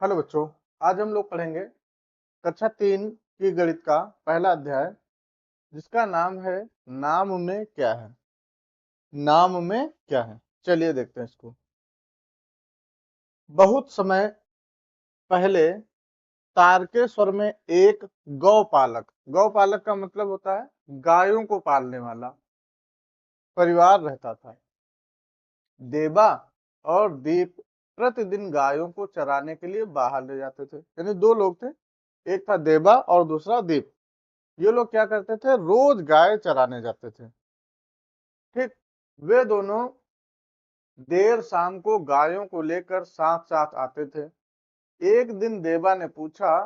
Hello बच्चों, आज हम लोग पढ़ेंगे कक्षा 3 की गणित का पहला अध्याय, जिसका नाम है नाम में क्या है। नाम में क्या है, चलिए देखते हैं इसको। बहुत समय पहले तारकेश्वर में एक गौपालक का मतलब होता है गायों को पालने वाला परिवार रहता था। देबा और दीप प्रतिदिन गायों को चराने के लिए बाहर ले जाते थे। यानी दो लोग थे, एक था देबा और दूसरा दीप। ये लोग क्या करते थे, रोज गाय चराने जाते थे। ठीक, वे दोनों देर शाम को गायों को लेकर साथ साथ आते थे। एक दिन देबा ने पूछा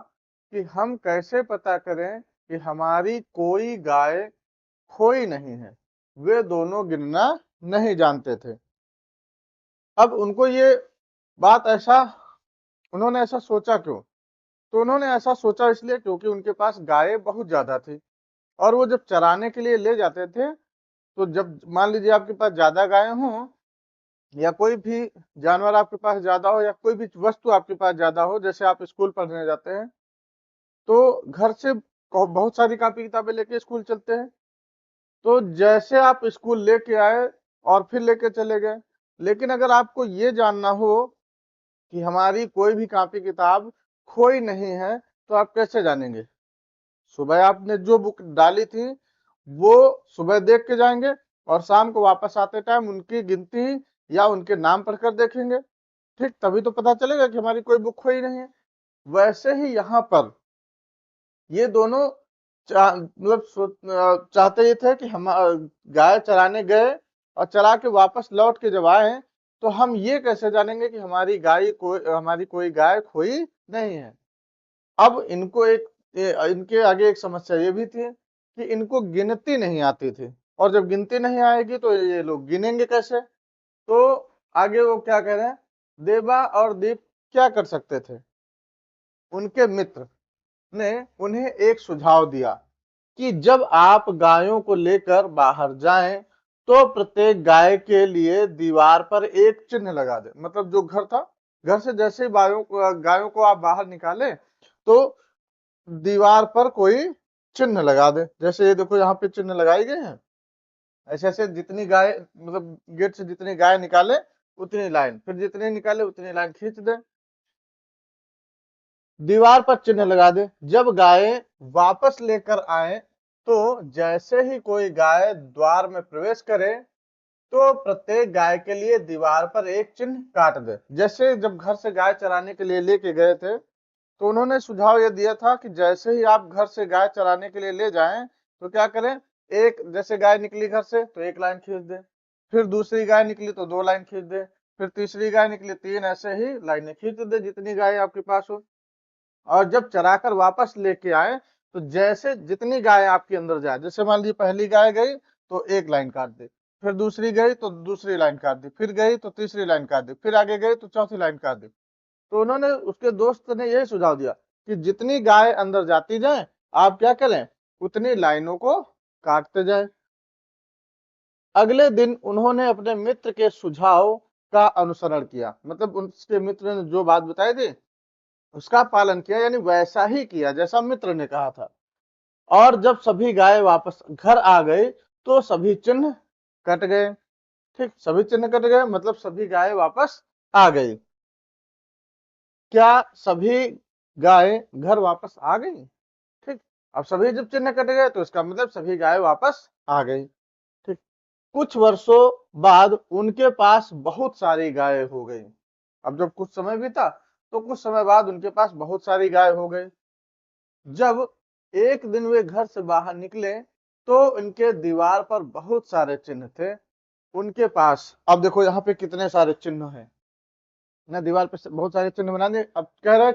कि हम कैसे पता करें कि हमारी कोई गाय खोई नहीं है। वे दोनों गिनना नहीं जानते थे। अब उनको ये बात ऐसा उन्होंने ऐसा सोचा क्यों? तो उन्होंने ऐसा सोचा इसलिए क्योंकि उनके पास गायें बहुत ज्यादा थी, और वो जब चराने के लिए ले जाते थे, तो जब मान लीजिए आपके पास ज्यादा गायें हों या कोई भी जानवर आपके पास ज्यादा हो या कोई भी वस्तु आपके पास ज्यादा हो, जैसे आप स्कूल पढ़ने जाते हैं तो घर से बहुत सारी कॉपी किताबें लेके स्कूल चलते हैं। तो जैसे आप स्कूल लेके आए और फिर लेके चले गए, लेकिन अगर आपको ये जानना हो कि हमारी कोई भी कॉपी किताब खोई नहीं है, तो आप कैसे जानेंगे? सुबह आपने जो बुक डाली थी वो सुबह देख के जाएंगे, और शाम को वापस आते टाइम उनकी गिनती या उनके नाम पढ़कर देखेंगे। ठीक, तभी तो पता चलेगा कि हमारी कोई बुक खोई नहीं है। वैसे ही यहाँ पर ये दोनों चाहते ये थे कि हम गाय चराने गए और चरा के वापस लौट के जब आए, तो हम ये कैसे जानेंगे कि हमारी कोई गाय खोई नहीं है। अब इनके आगे एक समस्या ये भी थी कि इनको गिनती नहीं आती थी, और जब गिनती नहीं आएगी तो ये लोग गिनेंगे कैसे? तो आगे वो क्या कह रहे हैं, देबा और दीप क्या कर सकते थे? उनके मित्र ने उन्हें एक सुझाव दिया कि जब आप गायों को लेकर बाहर जाएं, तो प्रत्येक गाय के लिए दीवार पर एक चिन्ह लगा दे। मतलब जो घर था, घर से जैसे ही गायों को आप बाहर निकाले, तो दीवार पर कोई चिन्ह लगा दे। जैसे ये देखो, यहाँ पे चिन्ह लगाए गए हैं। ऐसे ऐसे जितनी गाय, मतलब गेट से जितनी गाय निकाले उतनी लाइन, फिर जितनी निकाले उतनी लाइन खींच दे, दीवार पर चिन्ह लगा दे। जब गाय वापस लेकर आए, तो जैसे ही कोई गाय द्वार में प्रवेश करे, तो प्रत्येक गाय के लिए दीवार पर एक चिन्ह काट दे। जैसे जब घर से गाय चराने के लिए लेके गए थे, तो उन्होंने सुझाव यह दिया था कि जैसे ही आप घर से गाय चराने के लिए ले जाएं, तो क्या करें, एक जैसे गाय निकली घर से तो एक लाइन खींच दे, फिर दूसरी गाय निकली तो 2 लाइन खींच दे, फिर तीसरी गाय निकली 3, ऐसे ही लाइनें खींच दे जितनी गाय आपके पास हो। और जब चराकर वापस लेके आए, तो जैसे जितनी गाय आपके अंदर जाए, जैसे मान लीजिए पहली गाय गई तो एक लाइन काट दे, फिर दूसरी गई तो दूसरी लाइन काट दी, फिर गई तो तीसरी लाइन काट दी, फिर आगे गई तो चौथी लाइन काट दी। तो उन्होंने, उसके दोस्त ने यही सुझाव दिया कि जितनी गाय अंदर जाती जाए, आप क्या करें, उतनी लाइनों को काटते जाए। अगले दिन उन्होंने अपने मित्र के सुझाव का अनुसरण किया। मतलब उसके मित्र ने जो बात बताई थी उसका पालन किया, यानी वैसा ही किया जैसा मित्र ने कहा था। और जब सभी गाय वापस घर आ गई, तो सभी चिन्ह कट गए। ठीक, सभी चिन्ह कट गए, मतलब सभी गाय वापस आ गई। क्या सभी गाय घर वापस आ गई? ठीक, अब सभी जब चिन्ह कट गए, तो इसका मतलब सभी गाय वापस आ गई। ठीक, कुछ वर्षों बाद उनके पास बहुत सारी गाय हो गई। अब जब कुछ समय बीता, तो कुछ समय बाद उनके पास बहुत सारी गाय हो गई। जब एक दिन वे घर से बाहर निकले, तो उनके दीवार पर बहुत सारे चिन्ह थे उनके पास। अब देखो यहाँ पे कितने सारे चिन्ह हैं ना, दीवार पे बहुत सारे चिन्ह बना दिए। अब कह रहे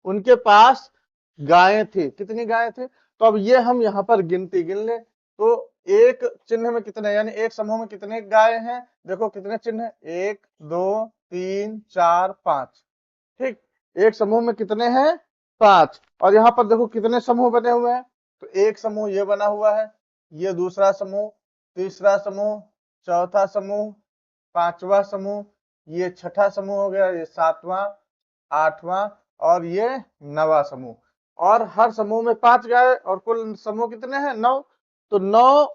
उनके पास गायें थी। कितनी गायें थी? तो अब ये हम यहाँ पर गिनती गिन ले, तो एक चिन्ह में कितने, यानी एक समूह में कितने गाय हैं? देखो कितने चिन्ह हैं, 1 2 3 4 5। ठीक, एक समूह में कितने हैं? 5। और यहाँ पर देखो कितने समूह बने हुए हैं, तो एक समूह ये बना हुआ है, ये दूसरा समूह, तीसरा समूह, चौथा समूह, पांचवा समूह, ये छठा समूह हो गया, ये 7वां, 8वां और ये 9वां समूह, और हर समूह में 5 गाय, और कुल समूह कितने हैं 9, तो 9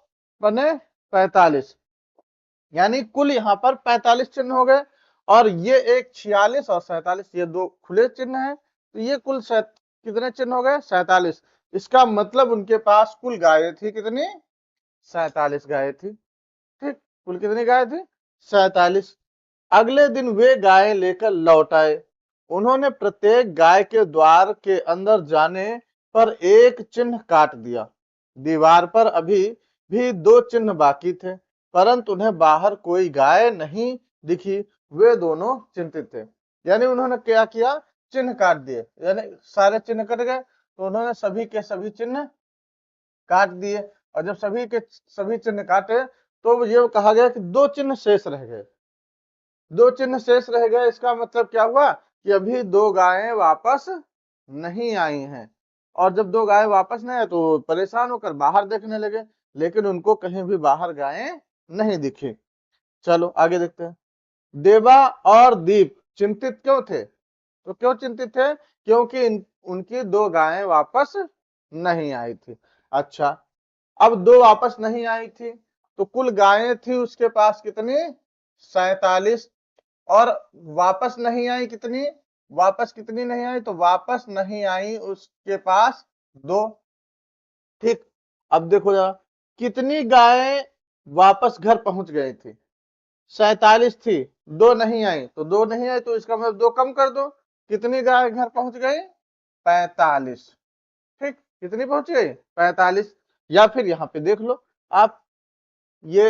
बने 45, यानी कुल यहाँ पर 45 चिन्ह हो गए। और ये एक 46 और 47, ये दो खुले चिन्ह हैं, तो ये कुल कितने चिन्ह हो गए 47। इसका मतलब उनके पास कुल गायें थी कितनी 47 गायें थी। ठीक, कुल कितनी गायें थी 47। अगले दिन वे गाय लेकर लौट आए। उन्होंने प्रत्येक गाय के द्वार के अंदर जाने पर एक चिन्ह काट दिया। दीवार पर अभी भी 2 चिन्ह बाकी थे, परंतु उन्हें बाहर कोई गाय नहीं दिखी। वे दोनों चिंतित थे। यानी उन्होंने क्या किया, चिन्ह काट दिए, यानी सारे चिन्ह कट गए, तो उन्होंने सभी के सभी चिन्ह काट दिए। और जब सभी के सभी चिन्ह काटे तो ये कहा गया कि 2 चिन्ह शेष रह गए। 2 चिन्ह शेष रह गए, इसका मतलब क्या हुआ कि अभी 2 गायें वापस नहीं आई हैं। और जब 2 गायें वापस नहीं आई तो परेशान होकर बाहर देखने लगे, लेकिन उनको कहीं भी बाहर गायें नहीं दिखी। चलो आगे देखते हैं। देवा और दीप चिंतित क्यों थे, तो क्यों चिंतित थे, क्योंकि उनकी 2 गायें वापस नहीं आई थी। अच्छा, अब 2 वापस नहीं आई थी, तो कुल गायें थी उसके पास कितनी 47, और वापस नहीं आई कितनी, वापस कितनी नहीं आई, तो वापस नहीं आई उसके पास 2। ठीक, अब देखो जरा कितनी गायें वापस घर पहुंच गई थी 47 थी, 2 नहीं आई, तो 2 नहीं आई तो इसका मतलब 2 कम कर दो, कितनी गाय घर पहुंच गई 45। ठीक, कितनी पहुंच गई 45। या फिर यहाँ पे देख लो आप, ये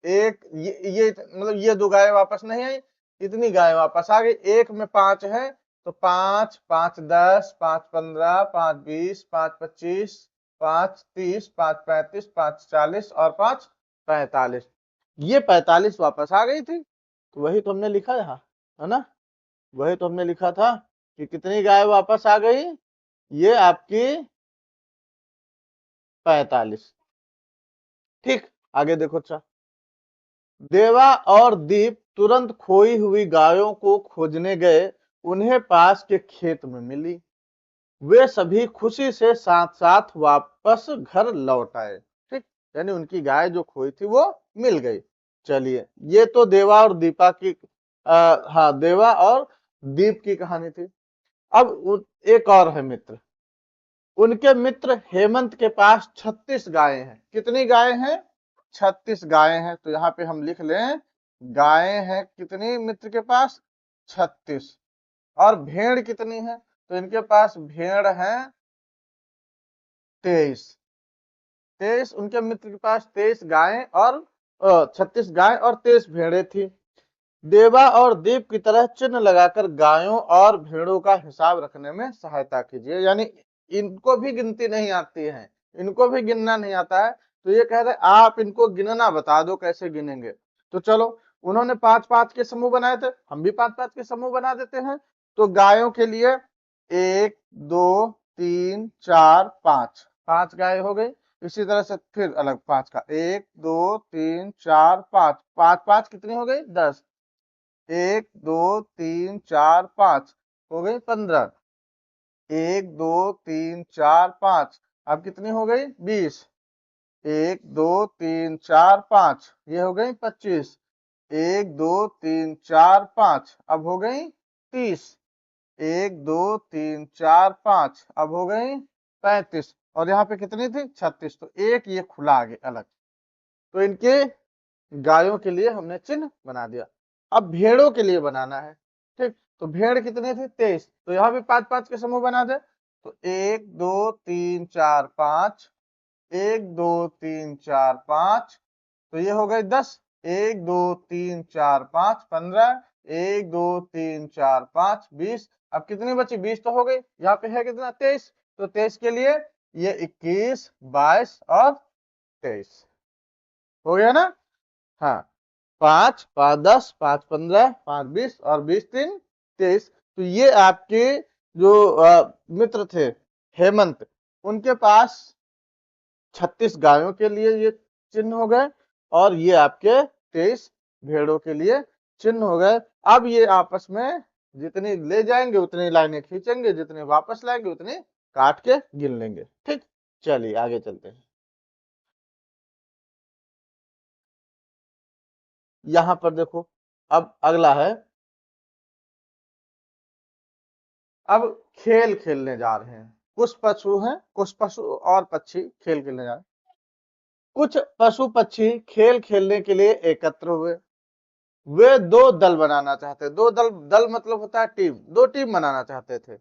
एक ये मतलब ये 2 गाय वापस नहीं आई, इतनी गाय वापस आ गई। एक में 5 है, तो 5 5 10 5 15 5 20 5 25 5 30 5 35 5 40 और 5 45, ये 45 वापस आ गई थी। तो वही तो हमने लिखा यहाँ, है ना, वही तो हमने लिखा था कि कितनी गाय वापस आ गई, ये आपकी 45। ठीक, आगे देखो। अच्छा, देवा और दीप तुरंत खोई हुई गायों को खोजने गए, उन्हें पास के खेत में मिली। वे सभी खुशी से साथ साथ वापस घर लौट आए। ठीक, यानी उनकी गाय जो खोई थी वो मिल गई। चलिए, ये तो देवा और दीपा की हाँ, देवा और दीप की कहानी थी। अब एक और है मित्र, उनके मित्र हेमंत के पास 36 गायें हैं। कितनी गायें हैं 36 गायें हैं। तो यहाँ पे हम लिख लें, गायें हैं कितनी मित्र के पास 36। और भेड़ कितनी है, तो इनके पास भेड़ है 23। 23 उनके मित्र के पास 23 गायें और 36 गाय और 23 भेड़ें थी। देवा और दीप की तरह चिन्ह लगाकर गायों और भेड़ों का हिसाब रखने में सहायता कीजिए। यानी इनको भी गिनती नहीं आती है, इनको भी गिनना नहीं आता है, तो ये कह रहे आप इनको गिनना बता दो कैसे गिनेंगे। तो चलो, उन्होंने 5-5 के समूह बनाए थे, हम भी 5-5 के समूह बना देते हैं। तो गायों के लिए 1 2 3 4 5, 5 गाय हो गई। इसी तरह से फिर अलग 5 का 1 2 3 4 5, 5-5 कितनी हो गई 10, 1 2 3 4 5 हो गई 15, 1 2 3 4 5, अब कितनी हो गई 20, 1 2 3 4 5, ये हो गई 25, 1 2 3 4 5, अब हो गई 30, 1 2 3 4 5, अब हो गई 35, और यहाँ पे कितनी थी 36, तो एक ये खुला आगे अलग। तो इनके गायों के लिए हमने चिन्ह बना दिया। अब भेड़ों के लिए बनाना है। ठीक, तो भेड़ कितने थे 23, तो यहाँ भी 5-5 के समूह बना दे। तो 1 2 3 4 5, 1 2 3 4 5, तो ये हो गए 10, 1 2 3 4 5 15, 1 2 3 4 5 20, अब कितनी बची 20 तो हो गई। यहाँ पे है कितना 23, तो 23 के लिए ये 21 22 और 23 हो गया ना। हाँ, 5 5 10 5 15 5 20 और 20 3 23। तो ये आपके जो मित्र थे हेमंत, उनके पास 36 गायों के लिए ये चिन्ह हो गए, और ये आपके 23 भेड़ों के लिए चिन्ह हो गए। अब ये आपस में जितनी ले जाएंगे उतनी लाइनें खींचेंगे, जितनी वापस लाएंगे उतनी काट के गिन लेंगे। ठीक, चलिए आगे चलते हैं। यहां पर देखो, अब अगला है, अब खेल खेलने जा रहे हैं। कुछ पशु हैं, कुछ पशु और पक्षी खेल खेलने जा रहे हैं। कुछ पशु पक्षी खेल खेलने के लिए एकत्र हुए। वे दो दल बनाना चाहते, दो दल, दल मतलब होता है टीम, दो टीम बनाना चाहते थे।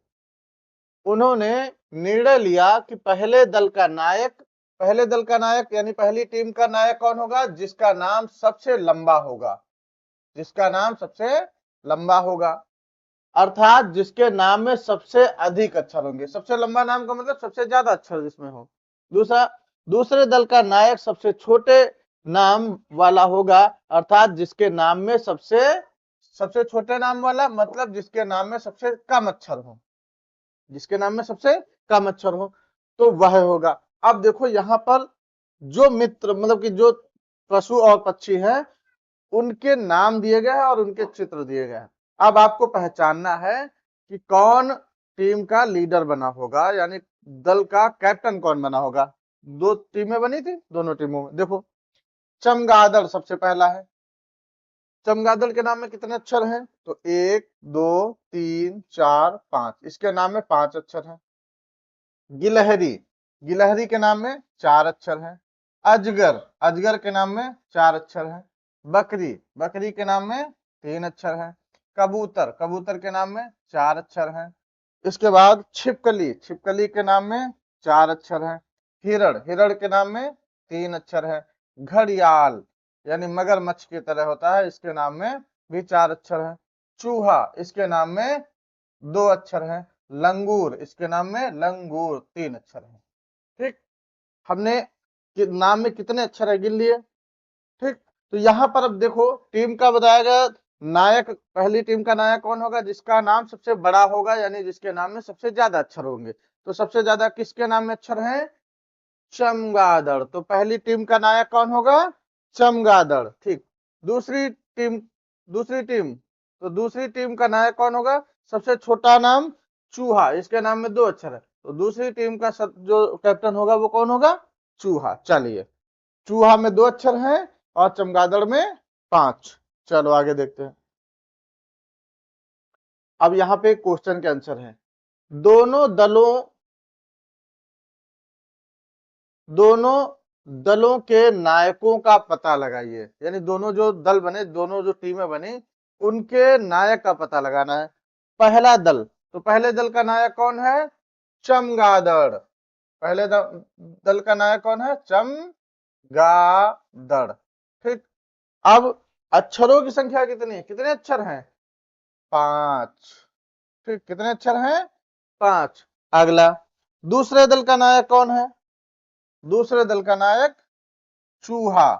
उन्होंने निर्णय लिया कि पहले दल का नायक यानी पहली टीम का नायक कौन होगा, जिसका नाम सबसे लंबा होगा, जिसका नाम सबसे लंबा होगा, अर्थात जिसके नाम में सबसे अधिक अक्षर होंगे। सबसे लंबा नाम का मतलब सबसे ज्यादा अक्षर जिसमें हो। दूसरा, दूसरे दल का नायक सबसे छोटे नाम वाला होगा, अर्थात जिसके नाम में सबसे सबसे छोटे नाम वाला मतलब जिसके नाम में सबसे कम अक्षर हो, जिसके नाम में सबसे कम अक्षर हो, तो वह होगा। अब देखो यहाँ पर जो मित्र मतलब कि जो पशु और पक्षी हैं उनके नाम दिए गए हैं और उनके चित्र दिए गए हैं। अब आपको पहचानना है कि कौन टीम का लीडर बना होगा, यानी दल का कैप्टन कौन बना होगा। दो टीमें बनी थी, दोनों टीमों में देखो, चमगादड़ सबसे पहला है। चमगादड़ के नाम में कितने अक्षर हैं, तो 1 2 3 4 5, इसके नाम में 5 अक्षर हैं। गिलहरी, गिलहरी के नाम में 4 अक्षर हैं। अजगर, अजगर के नाम में 4 अक्षर हैं। बकरी, बकरी के नाम में 3 अक्षर हैं। कबूतर, कबूतर के नाम में 4 अक्षर हैं। इसके बाद छिपकली, छिपकली के नाम में 4 अक्षर हैं। हिरण, हिरण के नाम में 3 अक्षर है। घड़ियाल यानी मगरमच्छ की तरह होता है, इसके नाम में भी 4 अक्षर है। चूहा, इसके नाम में 2 अक्षर है। लंगूर, इसके नाम में लंगूर 3 अक्षर है। ठीक, हमने नाम में कितने अक्षर है गिन लिए। ठीक, तो यहाँ पर अब देखो टीम का बताया गया नायक, पहली टीम का नायक कौन होगा, जिसका नाम सबसे बड़ा होगा, यानी जिसके नाम में सबसे ज्यादा अक्षर होंगे। तो सबसे ज्यादा किसके नाम में अक्षर है, चमगादड़। तो पहली टीम का नायक कौन होगा, चमगादड़। ठीक, दूसरी टीम, दूसरी टीम, तो दूसरी टीम का नायक कौन होगा, सबसे छोटा नाम चूहा, इसके नाम में 2 अक्षर है। तो दूसरी टीम का जो कैप्टन होगा वो कौन होगा, चूहा। चलिए, चूहा में 2 अक्षर हैं और चमगादड़ में 5। चलो आगे देखते हैं। अब यहाँ पे क्वेश्चन के आंसर है, दोनों दलों दोनों दलों के नायकों का पता लगाइए, यानी दोनों जो दल बने, दोनों जो टीमें बनी, उनके नायक का पता लगाना है। पहला दल, तो पहले दल का नायक कौन है, चमगादड़। पहले दल का नायक कौन है, चमगादड़। ठीक, अब अक्षरों की संख्या कितनी है, कितने अक्षर हैं, 5। ठीक, कितने अक्षर हैं, 5। अगला, दूसरे दल का नायक कौन है, दूसरे दल का नायक चूहा।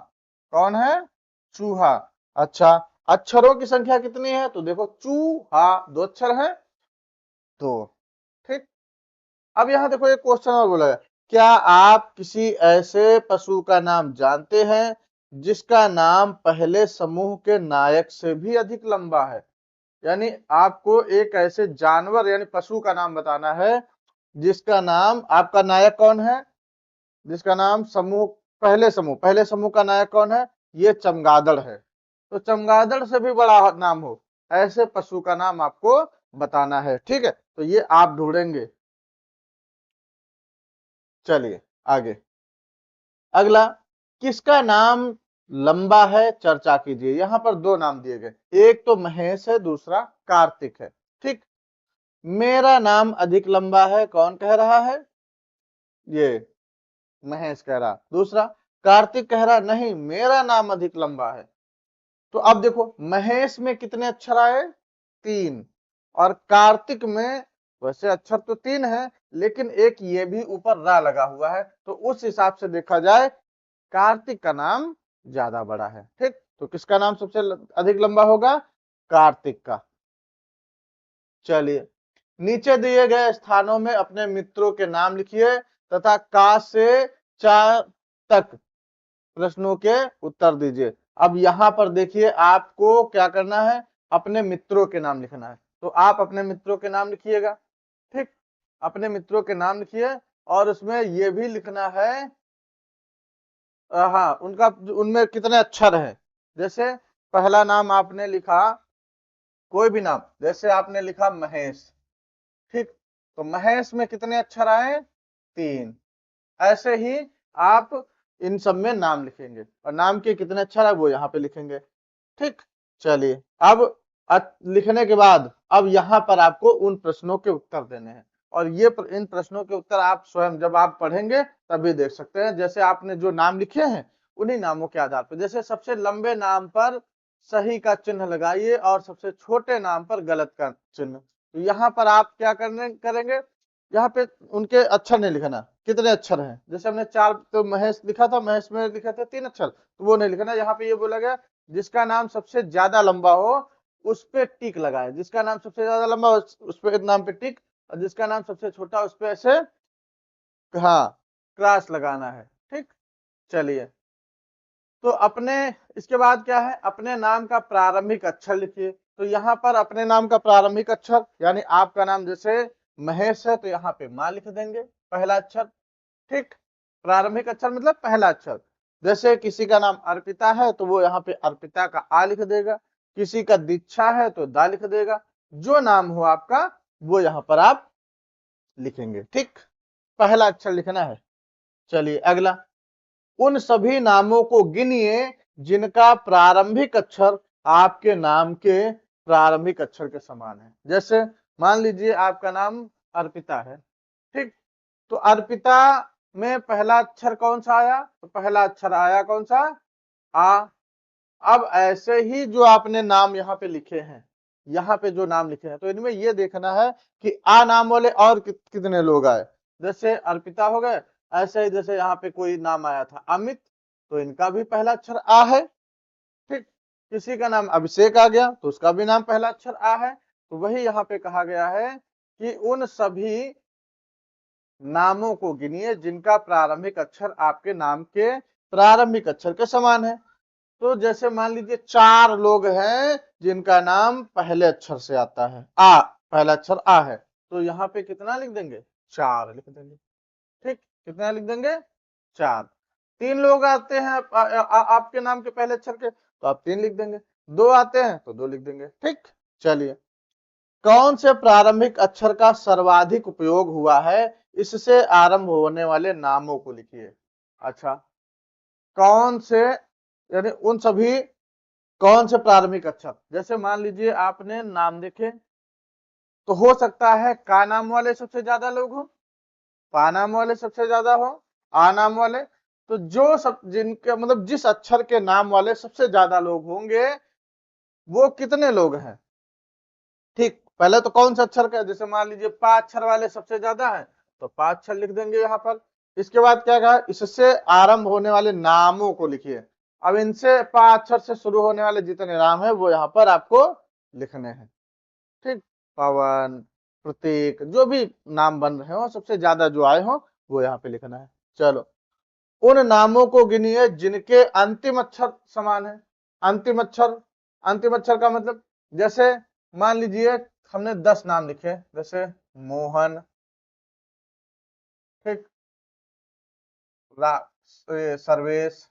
कौन है, चूहा। अच्छा, अक्षरों की संख्या कितनी है, तो देखो चूहा 2 अक्षर है, 2। ठीक, अब यहां देखो एक क्वेश्चन और बोला है, क्या आप किसी ऐसे पशु का नाम जानते हैं जिसका नाम पहले समूह के नायक से भी अधिक लंबा है। यानी आपको एक ऐसे जानवर यानी पशु का नाम बताना है जिसका नाम, आपका नायक कौन है, जिसका नाम पहले समूह का नायक कौन है, ये चमगादड़ है। तो चमगादड़ से भी बड़ा नाम हो, ऐसे पशु का नाम आपको बताना है। ठीक है, तो ये आप ढूंढेंगे। चलिए आगे, अगला, किसका नाम लंबा है, चर्चा कीजिए। यहाँ पर 2 नाम दिए गए, एक तो महेश है, दूसरा कार्तिक है। ठीक, मेरा नाम अधिक लंबा है, कौन कह रहा है, ये महेश कह रहा। दूसरा, कार्तिक कह रहा नहीं मेरा नाम अधिक लंबा है। तो अब देखो महेश में कितने अक्षर आए, 3, और कार्तिक में वैसे अक्षर तो 3 है, लेकिन एक ये भी ऊपर रा लगा हुआ है, तो उस हिसाब से देखा जाए कार्तिक का नाम ज्यादा बड़ा है। ठीक, तो किसका नाम सबसे अधिक लंबा होगा, कार्तिक का। चलिए, नीचे दिए गए स्थानों में अपने मित्रों के नाम लिखिए तथा का से चा तक प्रश्नों के उत्तर दीजिए। अब यहाँ पर देखिए आपको क्या करना है, अपने मित्रों के नाम लिखना है। तो आप अपने मित्रों के नाम लिखिएगा। ठीक, अपने मित्रों के नाम लिखिए और उसमें ये भी लिखना है हाँ उनका उनमें कितने अक्षर हैं। जैसे पहला नाम आपने लिखा, कोई भी नाम, जैसे आपने लिखा महेश, ठीक, तो महेश में कितने अक्षर आए, 3। ऐसे ही आप इन सब में नाम लिखेंगे और नाम के कितने अक्षर है वो यहाँ पे लिखेंगे। ठीक, चलिए अब लिखने के बाद अब यहाँ पर आपको उन प्रश्नों के उत्तर देने हैं और इन प्रश्नों के उत्तर आप स्वयं जब आप पढ़ेंगे तभी देख सकते हैं। जैसे आपने जो नाम लिखे हैं उन्हीं नामों के आधार पर, जैसे सबसे लंबे नाम पर सही का चिन्ह लगाइए और सबसे छोटे नाम पर गलत का चिन्ह। तो यहाँ पर आप क्या करेंगे, यहाँ पे उनके अक्षर नहीं लिखना, कितने अक्षर हैं। जैसे हमने 4 तो महेश लिखा था, महेश में लिखा था 3 अक्षर, तो वो नहीं लिखना। यहाँ पे ये बोला गया जिसका नाम सबसे ज्यादा लंबा हो उस पे टिक लगाए, जिसका नाम सबसे ज्यादा लंबा उस पे नाम पे टिक, और जिसका नाम सबसे छोटा उस पे ऐसे हाँ क्रॉस लगाना है। ठीक, चलिए तो अपने इसके बाद क्या है, अपने नाम का प्रारंभिक अक्षर लिखिए। तो यहाँ पर अपने नाम का प्रारंभिक अक्षर यानी आपका नाम जैसे महेश है तो यहाँ पे माँ लिख देंगे, पहला अक्षर। ठीक, प्रारंभिक अक्षर मतलब पहला अक्षर। जैसे किसी का नाम अर्पिता है तो वो यहाँ पे अर्पिता का आ लिख देगा, किसी का दीक्षा है तो दा लिख देगा, जो नाम हो आपका वो यहाँ पर आप लिखेंगे। ठीक, पहला अक्षर लिखना है। चलिए अगला, उन सभी नामों को गिनिए जिनका प्रारंभिक अक्षर आपके नाम के प्रारंभिक अक्षर के समान है। जैसे मान लीजिए आपका नाम अर्पिता है, ठीक, तो अर्पिता में पहला अक्षर कौन सा आया, तो पहला अक्षर आया कौन सा, आ। अब ऐसे ही जो आपने नाम यहाँ पे लिखे हैं, यहाँ पे जो नाम लिखे हैं, तो इनमें ये देखना है कि आ नाम वाले और कितने लोग आए। जैसे अर्पिता हो गए, ऐसे ही जैसे यहाँ पे कोई नाम आया था अमित, तो इनका भी पहला अक्षर आ है। ठीक, किसी का नाम अभिषेक आ गया तो उसका भी नाम पहला अक्षर आ है। तो वही यहाँ पे कहा गया है कि उन सभी नामों को गिनिए जिनका प्रारंभिक अक्षर आपके नाम के प्रारंभिक अक्षर के समान है। तो जैसे मान लीजिए 4 लोग हैं जिनका नाम पहले अक्षर से आता है, आ, पहला अक्षर आ है, तो यहाँ पे कितना लिख देंगे, 4 लिख देंगे। ठीक, कितना लिख देंगे, 4। 3 लोग आते हैं आपके नाम के पहले अक्षर के, तो आप 3 लिख देंगे। 2 आते हैं तो 2 लिख देंगे। ठीक, चलिए कौन से प्रारंभिक अक्षर का सर्वाधिक उपयोग हुआ है, इससे आरंभ होने वाले नामों को लिखिए। अच्छा, कौन से यानी उन सभी कौन से प्रारंभिक अक्षर, जैसे मान लीजिए आपने नाम देखे तो हो सकता है का नाम वाले सबसे ज्यादा लोग हो, पा नाम वाले सबसे ज्यादा हो, आ नाम वाले, तो जो सब जिनके मतलब जिस अक्षर के नाम वाले सबसे ज्यादा लोग होंगे वो कितने लोग हैं। ठीक, पहले तो कौन सा अक्षर का, जैसे मान लीजिए 5 अक्षर वाले सबसे ज्यादा है तो 5 अक्षर लिख देंगे यहाँ पर। इसके बाद क्या कहा, इससे आरंभ होने वाले नामों को लिखिए। अब इनसे 5 अक्षर से शुरू होने वाले जितने नाम है वो यहाँ पर आपको लिखने हैं। ठीक, पवन, प्रतीक, जो भी नाम बन रहे हो सबसे ज्यादा जो आए हो वो यहाँ पे लिखना है। चलो उन नामों को गिनिए जिनके अंतिम अक्षर समान है। अंतिम अक्षर, अंतिम अक्षर का मतलब जैसे मान लीजिए हमने 10 नाम लिखे, जैसे मोहन, ठीक, सर्वेश,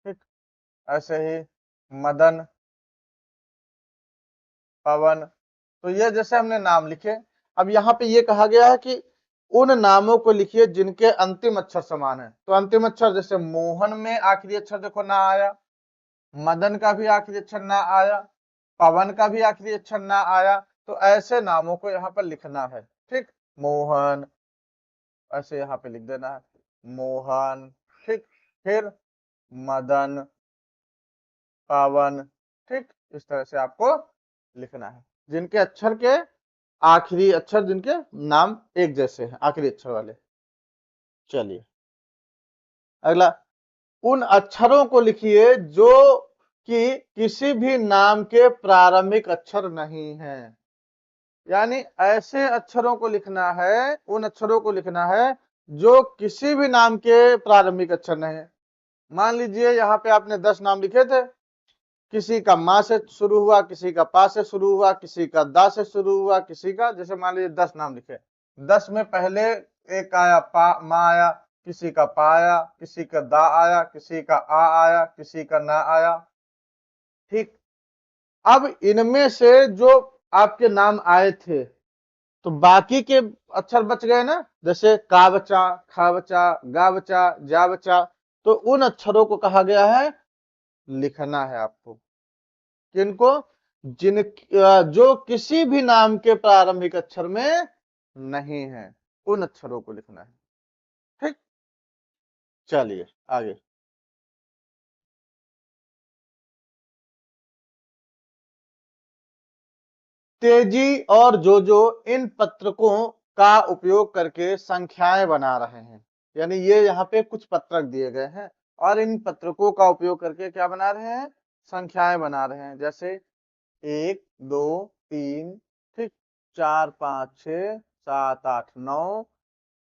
ठीक, ऐसे ही मदन, पवन, तो ये जैसे हमने नाम लिखे। अब यहाँ पे ये कहा गया है कि उन नामों को लिखिए जिनके अंतिम अक्षर समान है। तो अंतिम अक्षर जैसे मोहन में आखिरी अक्षर देखो ना आया, मदन का भी आखिरी अक्षर ना आया, पवन का भी आखिरी अक्षर ना आया, तो ऐसे नामों को यहाँ पर लिखना है। ठीक, मोहन ऐसे यहाँ पे लिख देना है, मोहन, ठीक, फिर मदन, पवन, ठीक, इस तरह से आपको लिखना है जिनके अक्षर के आखिरी अक्षर, जिनके नाम एक जैसे हैं आखिरी अक्षर वाले। चलिए अगला, उन अक्षरों को लिखिए जो कि किसी भी नाम के प्रारंभिक अक्षर नहीं है। यानी ऐसे अक्षरों को लिखना है, उन अक्षरों को लिखना है जो किसी भी नाम के प्रारंभिक अक्षर नहीं है। मान लीजिए यहाँ पे आपने 10 नाम लिखे थे, किसी का मा से शुरू हुआ, किसी का पा से शुरू हुआ, किसी का दा से शुरू हुआ, किसी का, जैसे मान लीजिए 10 नाम लिखे, 10 में पहले एक आया पा, मा आया, किसी का पा आया, किसी का दा आया, किसी का आ आया, किसी का ना आया। ठीक, अब इनमें से जो आपके नाम आए थे तो बाकी के अक्षर बच गए ना, जैसे का बचा, खा बचा, गा बचा, जा बचा, तो उन अक्षरों को कहा गया है लिखना है आपको। किनको? जिन जो किसी भी नाम के प्रारंभिक अक्षर में नहीं है, उन अक्षरों को लिखना है। ठीक, चलिए आगे। तेजी और जोजो इन पत्रकों का उपयोग करके संख्याएं बना रहे हैं। यानी ये यहाँ पे कुछ पत्रक दिए गए हैं और इन पत्रकों का उपयोग करके क्या बना रहे हैं? संख्याएं बना रहे हैं। जैसे 1 2 3, ठीक, 4 5 6 7 8 9,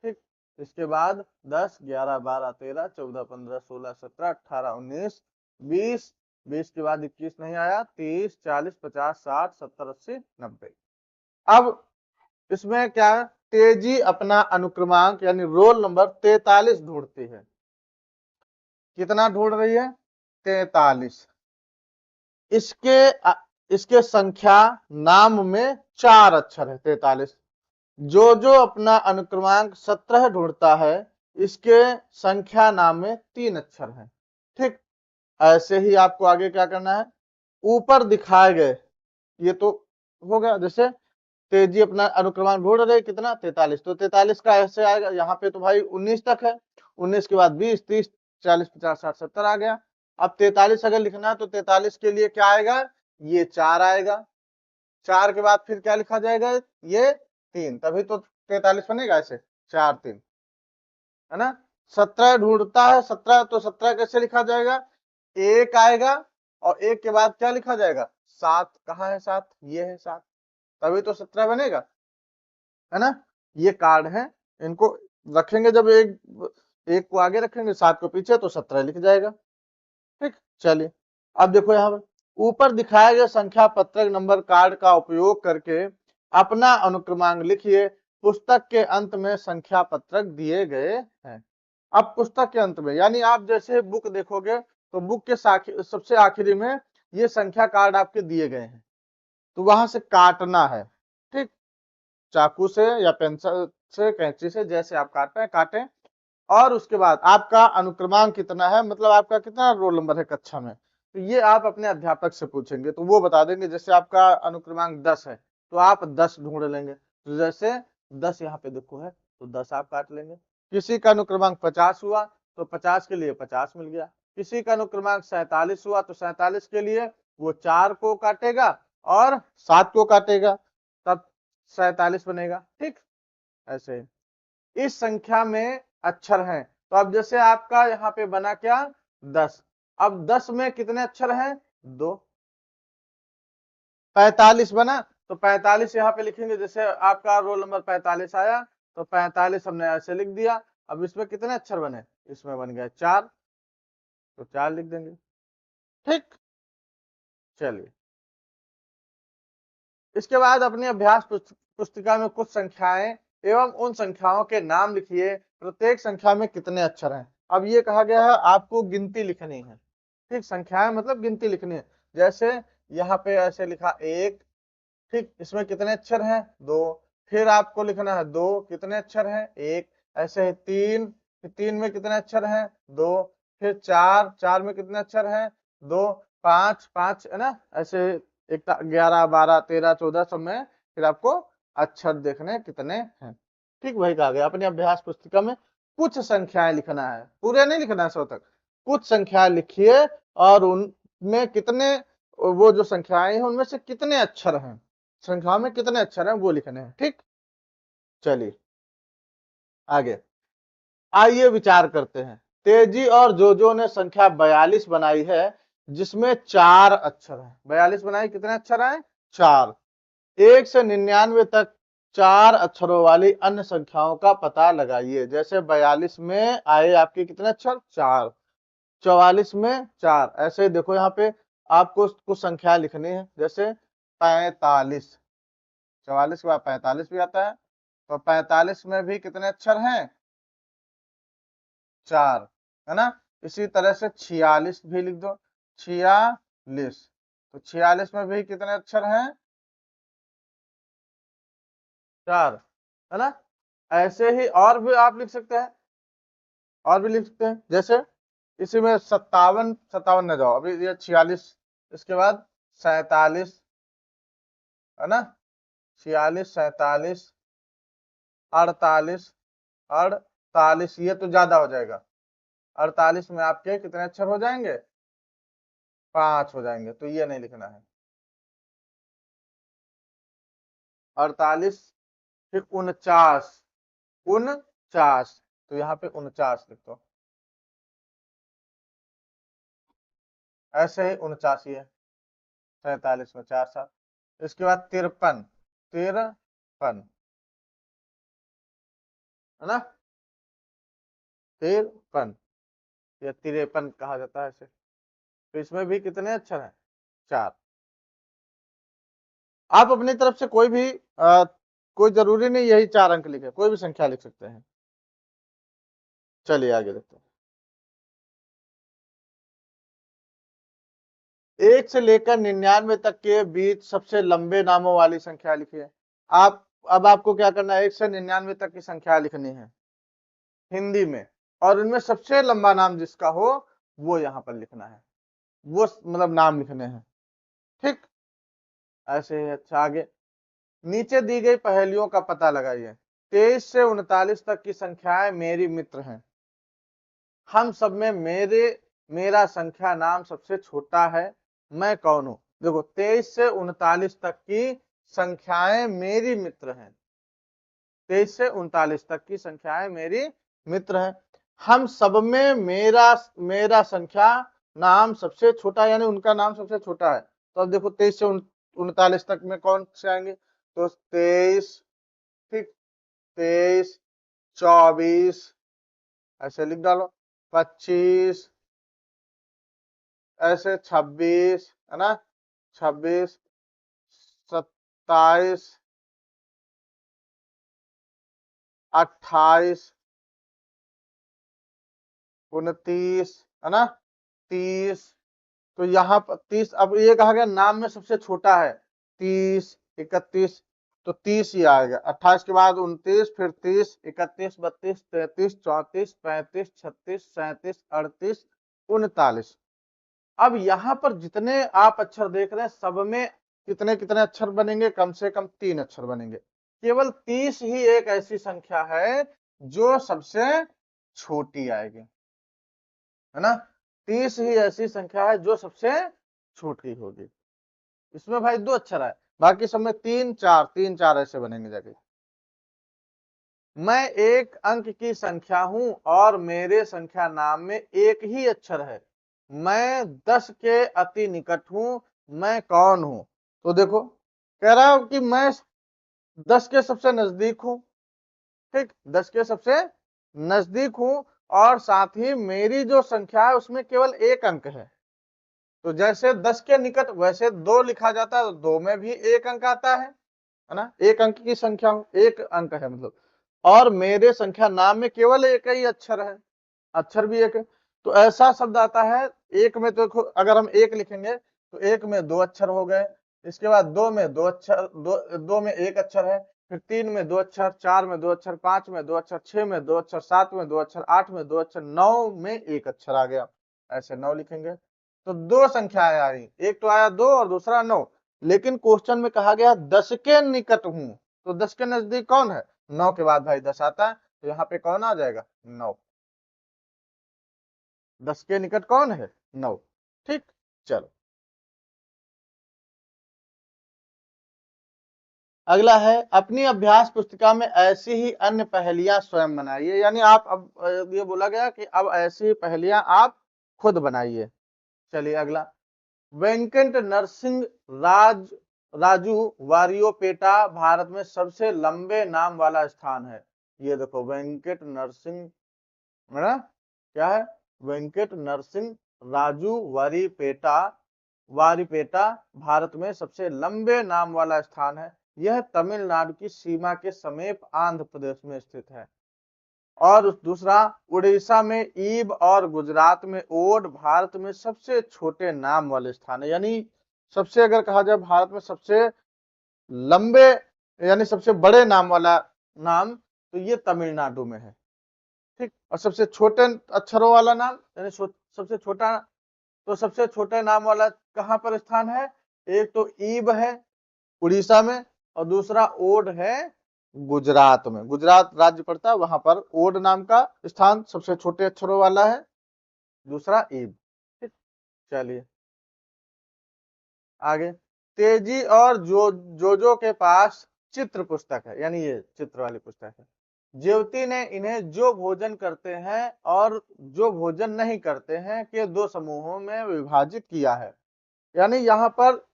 ठीक, इसके बाद 10 11 12 13 14 15 16 17 18 19 20, 20 के बाद 21 नहीं आया, 30 40 50 60 70 80 90। अब इसमें क्या है? तेजी अपना अनुक्रमांक यानी रोल नंबर 43 ढूंढती है। कितना ढूंढ रही है? 43। इसके संख्या नाम में 4 अक्षर है 43। जो अपना अनुक्रमांक 17 ढूंढता है, इसके संख्या नाम में 3 अक्षर है। ठीक, ऐसे ही आपको आगे क्या करना है? ऊपर दिखाए गए, ये तो हो गया। जैसे तेजी अपना अनुक्रमांक ढूंढ रहे, कितना? 43, तो 43 का ऐसे आएगा, यहाँ पे तो भाई 19 तक है, 19 के बाद 20 30 40 50 60 70 आ गया। अब 43 अगर लिखना है तो 43 के लिए क्या आएगा? ये 4 आएगा, 4 के बाद फिर क्या लिखा जाएगा? ये 3, तभी तो 43 बनेगा। ऐसे 4 3, है ना। 17 ढूंढता है, 17, तो 17 कैसे लिखा जाएगा? 1 आएगा और 1 के बाद क्या लिखा जाएगा? 7। कहाँ है 7? ये है 7, तभी तो 17 बनेगा, है ना। ये कार्ड है, इनको रखेंगे जब एक को आगे रखेंगे 7 को पीछे, तो 17 लिख जाएगा। ठीक, चलिए अब देखो यहाँ पर ऊपर दिखाए गए संख्या पत्रक नंबर कार्ड का उपयोग करके अपना अनुक्रमांक लिखिए। पुस्तक के अंत में संख्या पत्रक दिए गए हैं। अब पुस्तक के अंत में यानी आप जैसे बुक देखोगे तो बुक के सबसे आखिरी में ये संख्या कार्ड आपके दिए गए हैं, तो वहां से काटना है। ठीक, चाकू से या पेंसिल से, कैंची से, जैसे आप काटते हैं काटें। और उसके बाद आपका अनुक्रमांक कितना है, मतलब आपका कितना रोल नंबर है कक्षा में, तो ये आप अपने अध्यापक से पूछेंगे तो वो बता देंगे। जैसे आपका अनुक्रमांक 10 है तो आप 10 ढूंढ लेंगे, तो जैसे 10 यहाँ पे देखो है तो 10 आप काट लेंगे। किसी का अनुक्रमांक 50 हुआ तो 50 के लिए 50 मिल गया। किसी का अनुक्रमांक 47 हुआ तो 47 के लिए वो 4 को काटेगा और 7 को काटेगा, तब 47 बनेगा। ठीक, ऐसे इस संख्या में अक्षर हैं, तो अब जैसे आपका यहाँ पे बना क्या? 10। अब 10 में कितने अक्षर हैं? 2। 45 बना तो 45 यहाँ पे लिखेंगे। जैसे आपका रोल नंबर 45 आया तो 45 हमने ऐसे लिख दिया। अब इसमें कितने अक्षर बने? इसमें बन गए 4, तो 4 लिख देंगे। ठीक, चलिए इसके बाद अपनी अभ्यास पुस्तिका में कुछ संख्याएं एवं उन संख्याओं के नाम लिखिए। प्रत्येक संख्या में कितने अक्षर हैं? अब ये कहा गया है आपको गिनती लिखनी है। ठीक, संख्याएं मतलब गिनती लिखनी है। जैसे यहाँ पे ऐसे लिखा 1, ठीक, इसमें कितने अक्षर हैं? 2। फिर आपको लिखना है 2, कितने अक्षर हैं? 1। ऐसे 3, 3 में कितने अक्षर हैं? 2। फिर 4, 4 में कितने अक्षर हैं? 2। 5, 5, है ना। ऐसे 11 12 13 14 सब में फिर आपको अक्षर देखने कितने हैं। ठीक, वही कहा गया। अपनी अभ्यास पुस्तिका में कुछ संख्याएं लिखना है, पूरे नहीं लिखना है 100 तक। कुछ संख्याएं लिखिए और उनमें कितने, वो जो संख्याएं हैं उनमें से कितने अक्षर हैं, संख्या में कितने अक्षर हैं वो लिखने हैं। ठीक, चलिए आगे आइए विचार करते हैं। तेजी और जोजो ने संख्या 42 बनाई है जिसमें 4 अक्षर हैं। 42 बनाई, कितने अक्षर हैं? 4। 1 से 99 तक 4 अक्षरों वाली अन्य संख्याओं का पता लगाइए। जैसे 42 में आए आपके कितने अक्षर? 4। 44 में 4। ऐसे देखो यहाँ पे आपको कुछ संख्या लिखनी है, जैसे 45, 44 के बाद 45 भी आता है, तो 45 में भी कितने अक्षर हैं? 4, है ना। इसी तरह से 46 भी लिख दो, 46, तो 46 में भी कितने अक्षर हैं? 4, है ना। ऐसे ही और भी आप लिख सकते हैं, और भी लिख सकते हैं, जैसे इसी में 57, 57 न जाओ, अभी ये 46, इसके बाद 47, है ना, 46, 47, 48, 48, ये तो ज्यादा हो जाएगा। 48 में आपके कितने अक्षर हो जाएंगे? 5 हो जाएंगे, तो ये नहीं लिखना है। 48, फिर 49, 49, तो यहाँ पे 49 लिख दो, ऐसे ही 49 ही है, 47 में 4 7। इसके बाद 53, 53, है ना, 53, या 53 कहा जाता है इसे। तो इसमें भी कितने अक्षर हैं? 4। आप अपनी तरफ से कोई भी कोई जरूरी नहीं यही 4 अंक लिखे, कोई भी संख्या लिख सकते हैं। चलिए आगे देखते हैं। 1 से लेकर 99 तक के बीच सबसे लंबे नामों वाली संख्या लिखिए। आप अब आपको क्या करना है, 1 से 99 तक की संख्या लिखनी है हिंदी में, और उनमें सबसे लंबा नाम जिसका हो वो यहाँ पर लिखना है, वो मतलब नाम लिखने हैं, ठीक। ऐसे ही अच्छा आगे, नीचे दी गई पहेलियों का पता लगाइए। 23 से 39 तक की संख्याएं मेरी मित्र हैं, हम सब में मेरा संख्या नाम सबसे छोटा है, मैं कौन हूं? देखो 23 से 39 तक की संख्याएं मेरी मित्र हैं, 23 से 39 तक की संख्याएं मेरी मित्र हैं, हम सब में मेरा संख्या नाम सबसे छोटा, यानी उनका नाम सबसे छोटा है। तो अब देखो 23 से 39 तक में कौन से आएंगे? तो 23, ठीक, 23, 24, ऐसे लिख डालो, 25, ऐसे 26, है ना, 26, 27, 28, 29, है ना, 30। तो यहाँ पर 30, अब ये कहा गया नाम में सबसे छोटा है, 30, 31, तो 30 ही आएगा। 28 के बाद 29, फिर 30, 31, 32, 33, 34, 35, 36, 37, 38, 39। अब यहाँ पर जितने आप अक्षर देख रहे हैं सब में कितने कितने अक्षर बनेंगे? कम से कम 3 अक्षर बनेंगे। केवल 30 ही एक ऐसी संख्या है जो सबसे छोटी आएगी, है ना। 30 ही ऐसी संख्या है जो सबसे छोटी होगी। इसमें भाई 2 अक्षर है, बाकी सब में 3 4, 3 4 ऐसे बनेंगे जाके। मैं एक अंक की संख्या हूं और मेरे संख्या नाम में एक ही अक्षर है, मैं 10 के अति निकट हूं, मैं कौन हूं? तो देखो कह रहा हूं कि मैं 10 के सबसे नजदीक हूं, ठीक, 10 के सबसे नजदीक हूं, और साथ ही मेरी जो संख्या है उसमें केवल एक अंक है। तो जैसे 10 के निकट वैसे 2 लिखा जाता है, तो 2 में भी एक अंक आता है ना, एक अंक की संख्या, एक अंक है मतलब, और मेरे संख्या नाम में केवल एक ही अक्षर है, अक्षर भी एक है। तो ऐसा शब्द आता है, एक में तो अगर हम एक लिखेंगे तो एक में 2 अक्षर हो गए, इसके बाद 2 में 2 अक्षर, 2 में एक अक्षर है, फिर 3 में 2 अक्षर, 4 में 2 अक्षर, 5 में 2 अक्षर, 6 में 2 अक्षर, 7 में 2 अक्षर, 8 में 2 अक्षर, 9 में एक अक्षर आ गया, ऐसे 9 लिखेंगे। तो 2 संख्याएं आ रही, एक तो आया 2 और दूसरा 9, लेकिन क्वेश्चन में कहा गया 10 के निकट हूं, तो 10 के नजदीक कौन है? 9 के बाद भाई 10 आता है, तो यहाँ पे कौन आ जाएगा? 9। 10 के निकट कौन है? 9, ठीक। चलो अगला है, अपनी अभ्यास पुस्तिका में ऐसी ही अन्य पहेलियां स्वयं बनाइए, यानी आप अब ये बोला गया कि अब ऐसी ही पहेलियां आप खुद बनाइए। चलिए अगला, वेंकट नरसिंह राज राजू वारियोपेटा भारत में सबसे लंबे नाम वाला स्थान है। ये देखो वेंकट नरसिंह, है ना, क्या है? वेंकट नरसिंह राजू वारिपेटा वारीपेटा भारत में सबसे लंबे नाम वाला स्थान है। यह तमिलनाडु की सीमा के समीप आंध्र प्रदेश में स्थित है। और दूसरा, उड़ीसा में ईब और गुजरात में ओड भारत में सबसे छोटे नाम वाले स्थान है। यानी सबसे, अगर कहा जाए भारत में सबसे लंबे यानी सबसे बड़े नाम वाला नाम, तो ये तमिलनाडु में है। ठीक। और सबसे छोटे अक्षरों वाला नाम यानी सबसे छोटा, तो सबसे छोटे नाम वाला कहां पर स्थान है? एक तो ईब है उड़ीसा में, और दूसरा ओड है गुजरात में। गुजरात राज्य पड़ता है, वहां पर ओड नाम का स्थान सबसे छोटे अक्षरों वाला है, दूसरा ईब। ठीक। चलिए आगे। तेजी और जोजो के पास चित्र पुस्तक है, यानी ये चित्र वाली पुस्तक है। ज्योति ने इन्हें जो भोजन करते हैं और जो भोजन नहीं करते हैं के दो समूहों में विभाजित किया है। यानी यहाँ पर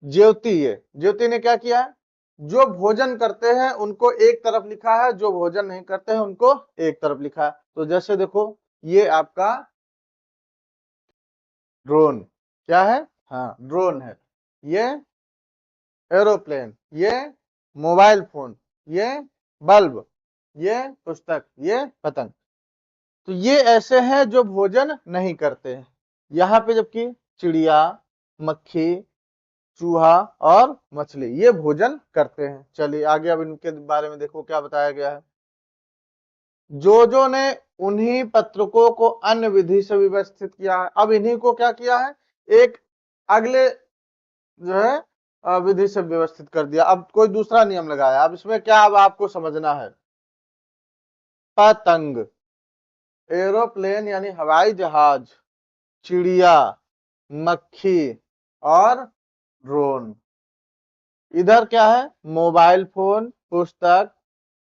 ज्योति ने क्या किया है? जो भोजन करते हैं उनको एक तरफ लिखा है, जो भोजन नहीं करते हैं उनको एक तरफ लिखा है। तो जैसे देखो, ये आपका ड्रोन, क्या है? हाँ, ड्रोन है। ये एरोप्लेन, ये मोबाइल फोन, ये बल्ब, ये पुस्तक, ये पतंग। तो ये ऐसे हैं जो भोजन नहीं करते हैं। यहाँ पे जबकि चिड़िया, मक्खी, चूहा और मछली ये भोजन करते हैं। चलिए आगे, अब इनके बारे में देखो क्या बताया गया है। जोजो ने उन्हीं पत्रकों को अन्य विधि से व्यवस्थित किया है। अब इन्हीं को क्या किया है? एक अगले जो है विधि से व्यवस्थित कर दिया। अब कोई दूसरा नियम लगाया। अब इसमें क्या अब आपको समझना है। पतंग, एरोप्लेन यानी हवाई जहाज, चिड़िया, मक्खी और ड्रोन। इधर क्या है? मोबाइल फोन, पुस्तक,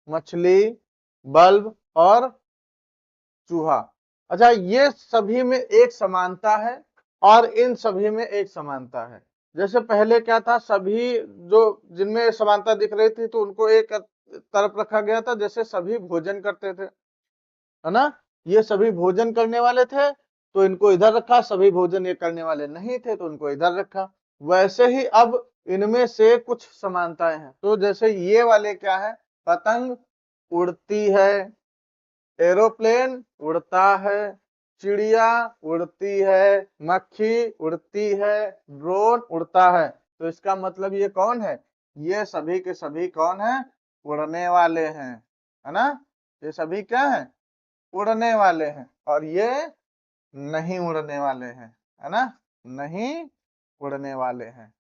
मछली, बल्ब और चूहा। अच्छा, ये सभी में एक समानता है और इन सभी में एक समानता है। जैसे पहले क्या था, सभी जो जिनमें समानता दिख रही थी तो उनको एक तरफ रखा गया था, जैसे सभी भोजन करते थे, है ना? ये सभी भोजन करने वाले थे तो इनको इधर रखा, सभी भोजन ये करने वाले नहीं थे तो उनको इधर रखा। वैसे ही अब इनमें से कुछ समानताएं हैं। तो जैसे ये वाले क्या है? पतंग उड़ती है, एरोप्लेन उड़ता है, चिड़िया उड़ती है, मक्खी उड़ती है, ड्रोन उड़ता है। तो इसका मतलब ये कौन है? ये सभी के सभी कौन है? उड़ने वाले हैं, है ना? ये सभी क्या है? उड़ने वाले हैं। और ये नहीं उड़ने वाले हैं, है ना? नहीं उड़ने वाले हैं।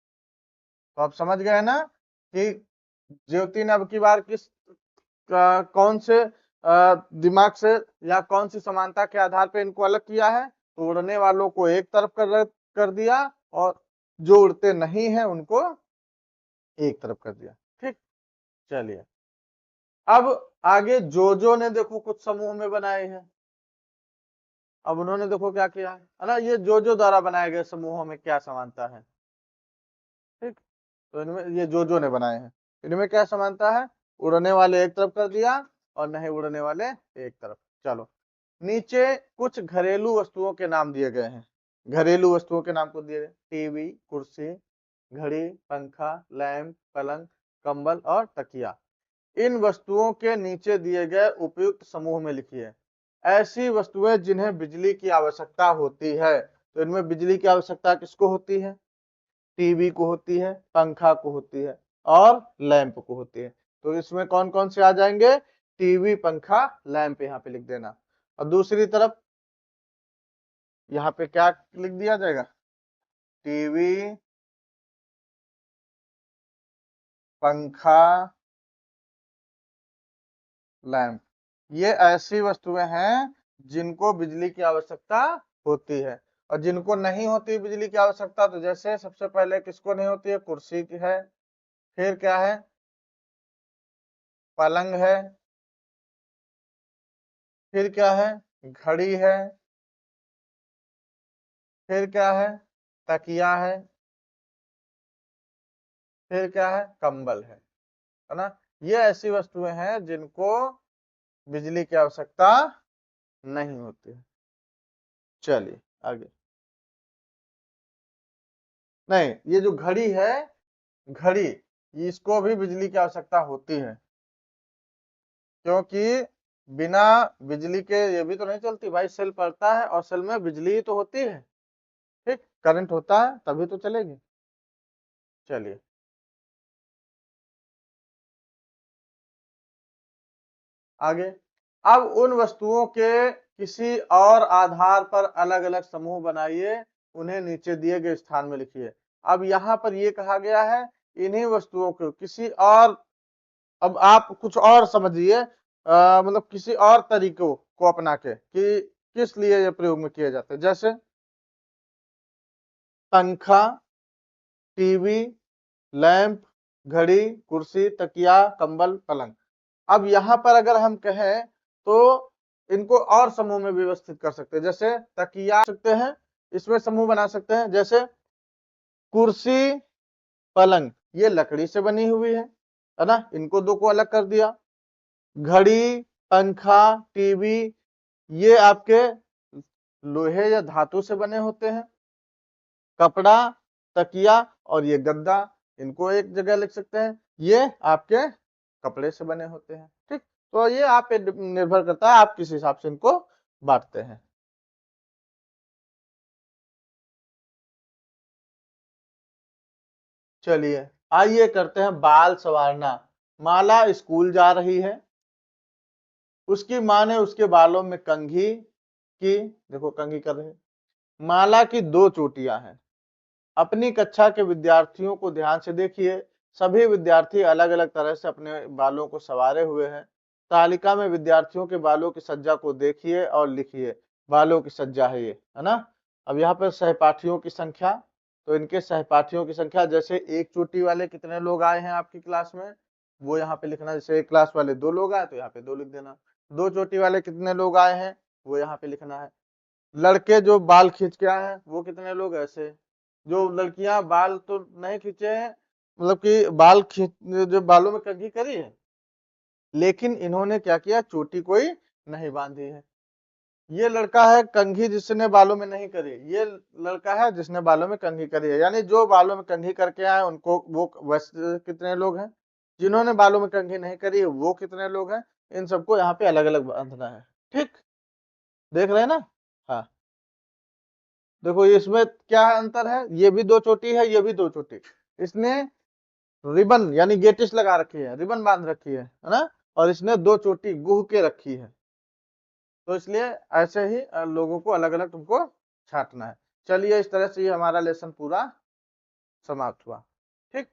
तो आप समझ गए ना कि ज्योति ने अब की बार कौन से दिमाग से या कौन सी समानता के आधार पर इनको अलग किया है? तो उड़ने वालों को एक तरफ कर दिया और जो उड़ते नहीं है उनको एक तरफ कर दिया। ठीक। चलिए अब आगे जोजो ने देखो कुछ समूह में बनाए हैं। अब उन्होंने देखो क्या किया है ना? ये जोजो द्वारा बनाए गए समूहों में क्या समानता है? ठीक। तो इनमें ये जोजो ने बनाए हैं, इनमें क्या समानता है? उड़ने वाले एक तरफ कर दिया और नहीं उड़ने वाले एक तरफ। चलो नीचे कुछ घरेलू वस्तुओं के नाम दिए गए हैं। घरेलू वस्तुओं के नाम को दिए गए, टीवी, कुर्सी, घड़ी, पंखा, लैंप, पलंग, कंबल और तकिया। इन वस्तुओं के नीचे दिए गए उपयुक्त समूह में लिखिए ऐसी वस्तुएं जिन्हें बिजली की आवश्यकता होती है। तो इनमें बिजली की आवश्यकता किसको होती है? टीवी को होती है, पंखा को होती है और लैंप को होती है। तो इसमें कौन कौन से आ जाएंगे? टीवी, पंखा, लैंप यहाँ पे लिख देना। और दूसरी तरफ यहाँ पे क्या लिख दिया जाएगा? टीवी, पंखा, लैंप। ये ऐसी वस्तुएं हैं जिनको बिजली की आवश्यकता होती है। और जिनको नहीं होती बिजली की आवश्यकता, तो जैसे सबसे पहले किसको नहीं होती है? कुर्सी की है, फिर क्या है? पलंग है, फिर क्या है? घड़ी है, फिर क्या है? तकिया है, फिर क्या है? कंबल है ना? ये ऐसी वस्तुएं हैं जिनको बिजली की आवश्यकता नहीं होती है। चलिए आगे। नहीं, ये जो घड़ी है, घड़ी, इसको भी बिजली की आवश्यकता होती है, क्योंकि बिना बिजली के ये भी तो नहीं चलती भाई। सेल पड़ता है और सेल में बिजली ही तो होती है, ठीक, करंट होता है तभी तो चलेगी। चलिए आगे। अब उन वस्तुओं के किसी और आधार पर अलग अलग समूह बनाइए, उन्हें नीचे दिए गए स्थान में लिखिए। अब यहाँ पर ये कहा गया है इन्हीं वस्तुओं को किसी और, अब आप कुछ और समझिए, मतलब किसी और तरीकों को अपना के कि किस लिए ये प्रयोग में किए जाते हैं। जैसे पंखा, टीवी, लैंप, घड़ी, कुर्सी, तकिया, कंबल, पलंग। अब यहाँ पर अगर हम कहें तो इनको और समूह में व्यवस्थित कर सकते हैं। जैसे तकिया सकते हैं, इसमें समूह बना सकते हैं। जैसे कुर्सी, पलंग, ये लकड़ी से बनी हुई है ना, इनको दो को अलग कर दिया। घड़ी, पंखा, टीवी, ये आपके लोहे या धातु से बने होते हैं। कपड़ा, तकिया और ये गद्दा, इनको एक जगह लिख सकते हैं, ये आपके कपड़े से बने होते हैं। ठीक, तो ये आप पे निर्भर करता है आप किस हिसाब से इनको बांटते हैं। चलिए आइए करते हैं बाल संवारना। माला स्कूल जा रही है, उसकी माँ ने उसके बालों में कंघी की, देखो कंघी कर रहे हैं। माला की दो चोटियां हैं। अपनी कक्षा के विद्यार्थियों को ध्यान से देखिए, सभी विद्यार्थी अलग अलग तरह से अपने बालों को संवारे हुए हैं। तालिका में विद्यार्थियों के बालों की सज्जा को देखिए और लिखिए। बालों की सज्जा है ये, है ना। अब यहाँ पर सहपाठियों की संख्या, तो इनके सहपाठियों की संख्या, जैसे एक चोटी वाले कितने लोग आए हैं आपकी क्लास में, वो यहाँ पे लिखना। जैसे एक क्लास वाले 2 लोग आए तो यहाँ पे 2 लिख देना। 2 चोटी वाले कितने लोग आए हैं वो यहाँ पे लिखना है। लड़के जो बाल खींच के आए हैं वो कितने लोग, ऐसे। जो लड़कियां बाल तो नहीं खींचे हैं, मतलब कि बाल खींच, जो बालों में कंघी करी है, लेकिन इन्होंने क्या किया, चोटी कोई नहीं बांधी है। ये लड़का है कंघी जिसने बालों में नहीं करी, ये लड़का है जिसने बालों में कंघी करी है। यानी जो बालों में कंघी करके आए उनको वो वैसे कितने लोग हैं, जिन्होंने बालों में कंघी नहीं करी है वो कितने लोग हैं, इन सबको यहाँ पे अलग अलग बांधना है। ठीक, देख रहे हैं ना। हाँ, देखो इसमें क्या अंतर है, ये भी 2 चोटी है, ये भी 2 चोटी। इसने रिबन यानी गेटिस लगा रखी है, रिबन बांध रखी है ना, और इसने 2 चोटी गुह के रखी है। तो इसलिए ऐसे ही लोगों को अलग अलग तुमको छांटना है। चलिए इस तरह से ये हमारा लेसन पूरा समाप्त हुआ। ठीक।